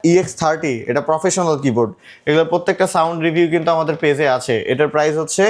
EX30 এটা professional keyboard. এগুলো প্রত্যেকটা সাউন্ড রিভিউ কিন্তু আমাদের পেজে আছে। এটার প্রাইস হচ্ছে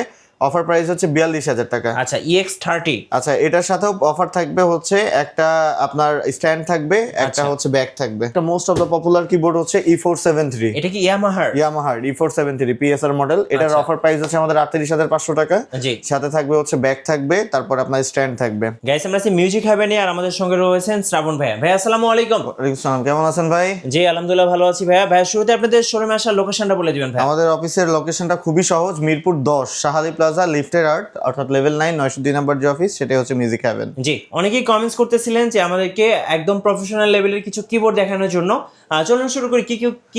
অফার প্রাইস হচ্ছে 42,000 টাকা। আচ্ছা EX30। আচ্ছা এটার সাথেও অফার থাকবে হচ্ছে একটা আপনার স্ট্যান্ড থাকবে, একটা হচ্ছে ব্যাগ থাকবে। একটা most of the popular keyboard হচ্ছে E473। এটা কি ইয়ামাহার E473 PSR মডেল। এটার অফার প্রাইস হচ্ছে আমাদের 38,500 টাকা। জি। সাথে থাকবে হচ্ছে ব্যাগ থাকবে, তারপর আপনার স্ট্যান্ড থাকবে। গাইস আমরা আছি মিউজিক হ্যাভেনে আর আমাদের সঙ্গে রয়েছেন শ্রাবণ ভাইয়া। ভাইয়া আসসালামু আলাইকুম। ওয়ালাইকুম আসসালাম, কেমন আছেন ভাই? জি আলহামদুলিল্লাহ ভালো আছি ভাইয়া। ভাইয়া শুরুতে আপনাদের শোরুমে আসার লোকেশনটা বলে দিবেন ভাই। আমাদের অফিসের লোকেশনটা খুবই সহজ, মিরপুর 10 শাহালি প্লাজা লিফটের আর্ট অর্থাৎ লেভেল 9 902 নাম্বার যে অফিস, সেটাই হচ্ছে মিউজিক হ্যাভেন। জি, অনেকেই কমেন্টস করতেছিলেন যে আমাদেরকে একদম প্রফেশনাল লেভেলের কিছু কিবোর্ড দেখানোর জন্য। চলুন শুরু করি,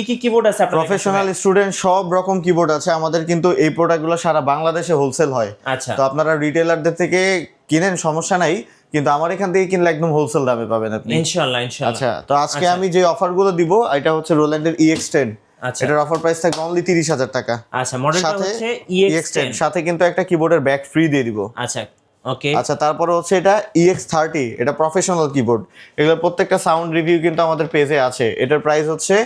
কি কিবোর্ড আছে আপনাদের কাছে? প্রফেশনাল স্টুডেন্ট সব রকম কিবোর্ড আছে আমাদের, কিন্তু এই প্রোডাক্টগুলো সারা বাংলাদেশে হোলসেল হয়। আচ্ছা, তো আপনারা রিটেলারদের থেকে কিনেন সমস্যা নাই, কিন্তু আমার এখান থেকে কিনলে একদম হোলসেল দামে পাবেন আপনি ইনশাআল্লাহ। আচ্ছা, তো আজকে আমি যে অফারগুলো দিব এটা হচ্ছে রোল্যান্ডের EX10। আচ্ছা, এটার অফার প্রাইস থাকবে অনলি 30,000 টাকা। আচ্ছা, মডেলটা সাথে হচ্ছে EX10 সাথে কিন্তু একটা কিবোর্ডের ব্যাগ ফ্রি দিয়ে দিব। আচ্ছা, ওকে। আচ্ছা, তারপরে হচ্ছে এটা EX30 এটা প্রফেশনাল কিবোর্ড। এগুলো প্রত্যেকটা সাউন্ড রিভিউ কিন্তু আমাদের পেজে আছে। এটার প্রাইস হচ্ছে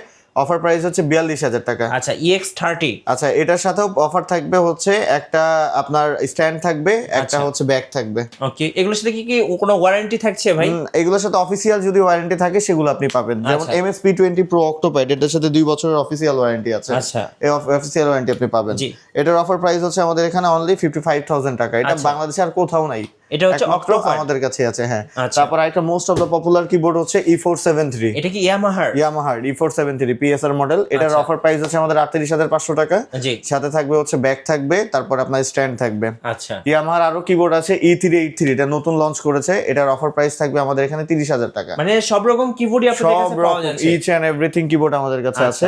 অফার প্রাইস হচ্ছে 42,000 টাকা। আচ্ছা EX30। আচ্ছা এটার সাথেও অফার থাকবে হচ্ছে একটা আপনার স্ট্যান্ড থাকবে, একটা হচ্ছে ব্যাগ থাকবে। ওকে, এগুলোর সাথে কি কোনো ওয়ারেন্টি থাকছে ভাই? এগুলোর সাথে অফিসিয়াল যদি ওয়ারেন্টি থাকে সেগুলো আপনি পাবেন, যেমন MSP20 Pro Octopad এটার সাথে 2 বছরের অফিসিয়াল ওয়ারেন্টি আছে। আচ্ছা, এই অফিসিয়াল ওয়ারেন্টি আপনি পাবেন। এটার অফার প্রাইস হচ্ছে আমাদের এখানে অনলি 55,000 টাকা। এটা বাংলাদেশে আর কোথাও নাই, এটা হচ্ছে অক্টোপাড আমাদের কাছে আছে। হ্যাঁ, তারপর একটা most of the popular keyboard হচ্ছে E473। এটা কি ইয়ামাহার E473 PSR মডেল। এটার অফার প্রাইস হচ্ছে আমাদের 38,500 টাকা। জি। সাথে থাকবে হচ্ছে ব্যাগ থাকবে, তারপর আপনার স্ট্যান্ড থাকবে। আচ্ছা, ইয়ামাহার আরো কিবোর্ড আছে E383, এটা নতুন লঞ্চ করেছে। এটার অফার প্রাইস থাকবে আমাদের এখানে 30,000 টাকা। মানে সব রকম কিবোর্ডই আপনাদের কাছে পাওয়া যাচ্ছে, ইচ এন্ড এভরিথিং কিবোর্ড আমাদের কাছে আছে।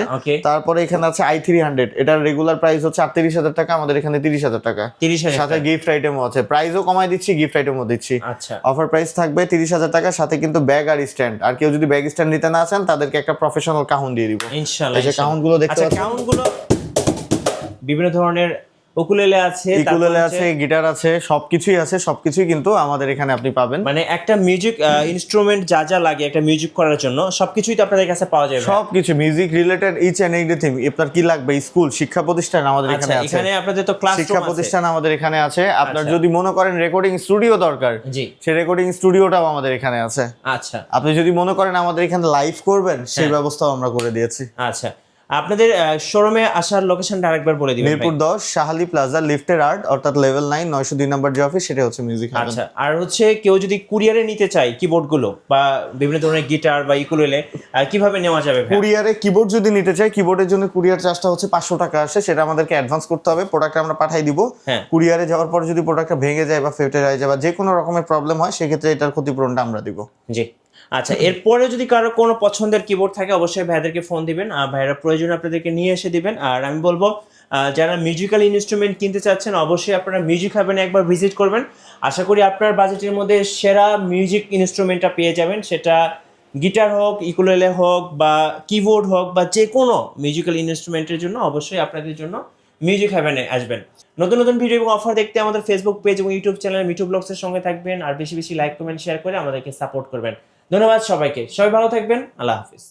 তারপরে এখানে আছে i300, এটার রেগুলার প্রাইস হচ্ছে 38,000 টাকা, আমাদের এখানে 30,000 টাকা। 30,000 সাথে গিফট আইটেমও আছে, প্রাইসও কমাই দিচ্ছি, গিফট আইটেমও দিচ্ছি। আচ্ছা, অফার প্রাইস থাকবে 30,000 টাকা, সাথে কিন্তু ব্যাগ আর স্ট্যান্ড। আর কেউ যদি ব্যাগ স্ট্যান্ড নিতে না চান তাদেরকে একটা প্রফেশনাল কাহুন দিয়ে দিব ইনশাআল্লাহ। এই যে কাহুনগুলো দেখতে পাচ্ছেন, কাউন্টগুলো বিভিন্ন ধরনের উকুলেলে আছে, গিটার আছে, সবকিছুই আছে। সবকিছুই কিন্তু আমাদের এখানে আপনি পাবেন। মানে একটা মিউজিক ইনস্ট্রুমেন্ট যা যা লাগে একটা মিউজিক করার জন্য সবকিছুই তো আপনাদের কাছে পাওয়া যাবে। সবকিছু music related each and everything. আপনার কি লাগবে, স্কুল শিক্ষা প্রতিষ্ঠান আমাদের এখানে আছে। এখানে আপনাদের তো ক্লাসরুম আছে, শিক্ষা প্রতিষ্ঠান আমাদের এখানে আছে। আপনার যদি মনে করেন রেকর্ডিং স্টুডিও দরকার, জি, সেই রেকর্ডিং স্টুডিওটাও আমাদের এখানে আছে। আচ্ছা, আপনি যদি মনে করেন আমাদের এখানে লাইভ করবেন, সেই ব্যবস্থাও আমরা করে দিয়েছি। আচ্ছা, আপনাদের শোরুমে আসার লোকেশনটা আরেকবার বলে দিবেন। মিরপুর 10 শাহালি প্লাজা লিফটের আর্ট অর্থাৎ লেভেল 9 902 নাম্বার যে অফিস, সেটা হচ্ছে মিউজিক হ্যাভেন। আচ্ছা, আর হচ্ছে কেউ যদি কুরিয়ারে নিতে চায় কিবোর্ডগুলো বা বিভিন্ন ধরনের গিটার বা ইকুলেলে, কিভাবে নেওয়া যাবে ভাই? কুরিয়ারে কিবোর্ড যদি নিতে চাই, কিবোর্ডের জন্য কুরিয়ার চার্জটা হচ্ছে 500 টাকা আসে, সেটা আমাদেরকে অ্যাডভান্স করতে হবে। প্রোডাক্ট আমরা পাঠিয়ে দিব। কুরিয়ারে যাওয়ার পর যদি প্রোডাক্টটা ভেঙে যায় বা ফেটে যায় বা যে কোনো রকমের প্রবলেম হয়, সেক্ষেত্রে এটার ক্ষতিপূরণটা আমরা দিব। জি। আচ্ছা, এরপরে যদি কারো কোনো পছন্দের কিবোর্ড থাকে অবশ্যই ভাইদেরকে ফোন দিবেন, আর ভাইরা প্রয়োজন আপনাদেরকে নিয়ে এসে দিবেন। আর আমি বলবো যারা মিউজিক্যাল ইনস্ট্রুমেন্ট কিনতে চাচ্ছেন অবশ্যই আপনারা মিউজিক হ্যাভেনে একবার ভিজিট করবেন। আশা করি আপনার বাজেটের মধ্যে সেরা মিউজিক ইনস্ট্রুমেন্টটা পেয়ে যাবেন, সেটা গিটার হোক, ইকুলেলে হোক বা কিবোর্ড হোক বা যে কোনো মিউজিক্যাল ইনস্ট্রুমেন্টের জন্য অবশ্যই আপনাদের জন্য মিউজিক হ্যাভেনে আসবেন। নতুন নতুন ভিডিও এবং অফার দেখতে আমাদের ফেসবুক পেজ এবং ইউটিউব চ্যানেল মিঠু ব্লগসের সঙ্গে থাকবেন, আর বেশি বেশি লাইক কমেন্ট শেয়ার করে আমাদেরকে সাপোর্ট করবেন। ধন্যবাদ সবাইকে, সবাই ভালো থাকবেন। আল্লাহ হাফিজ।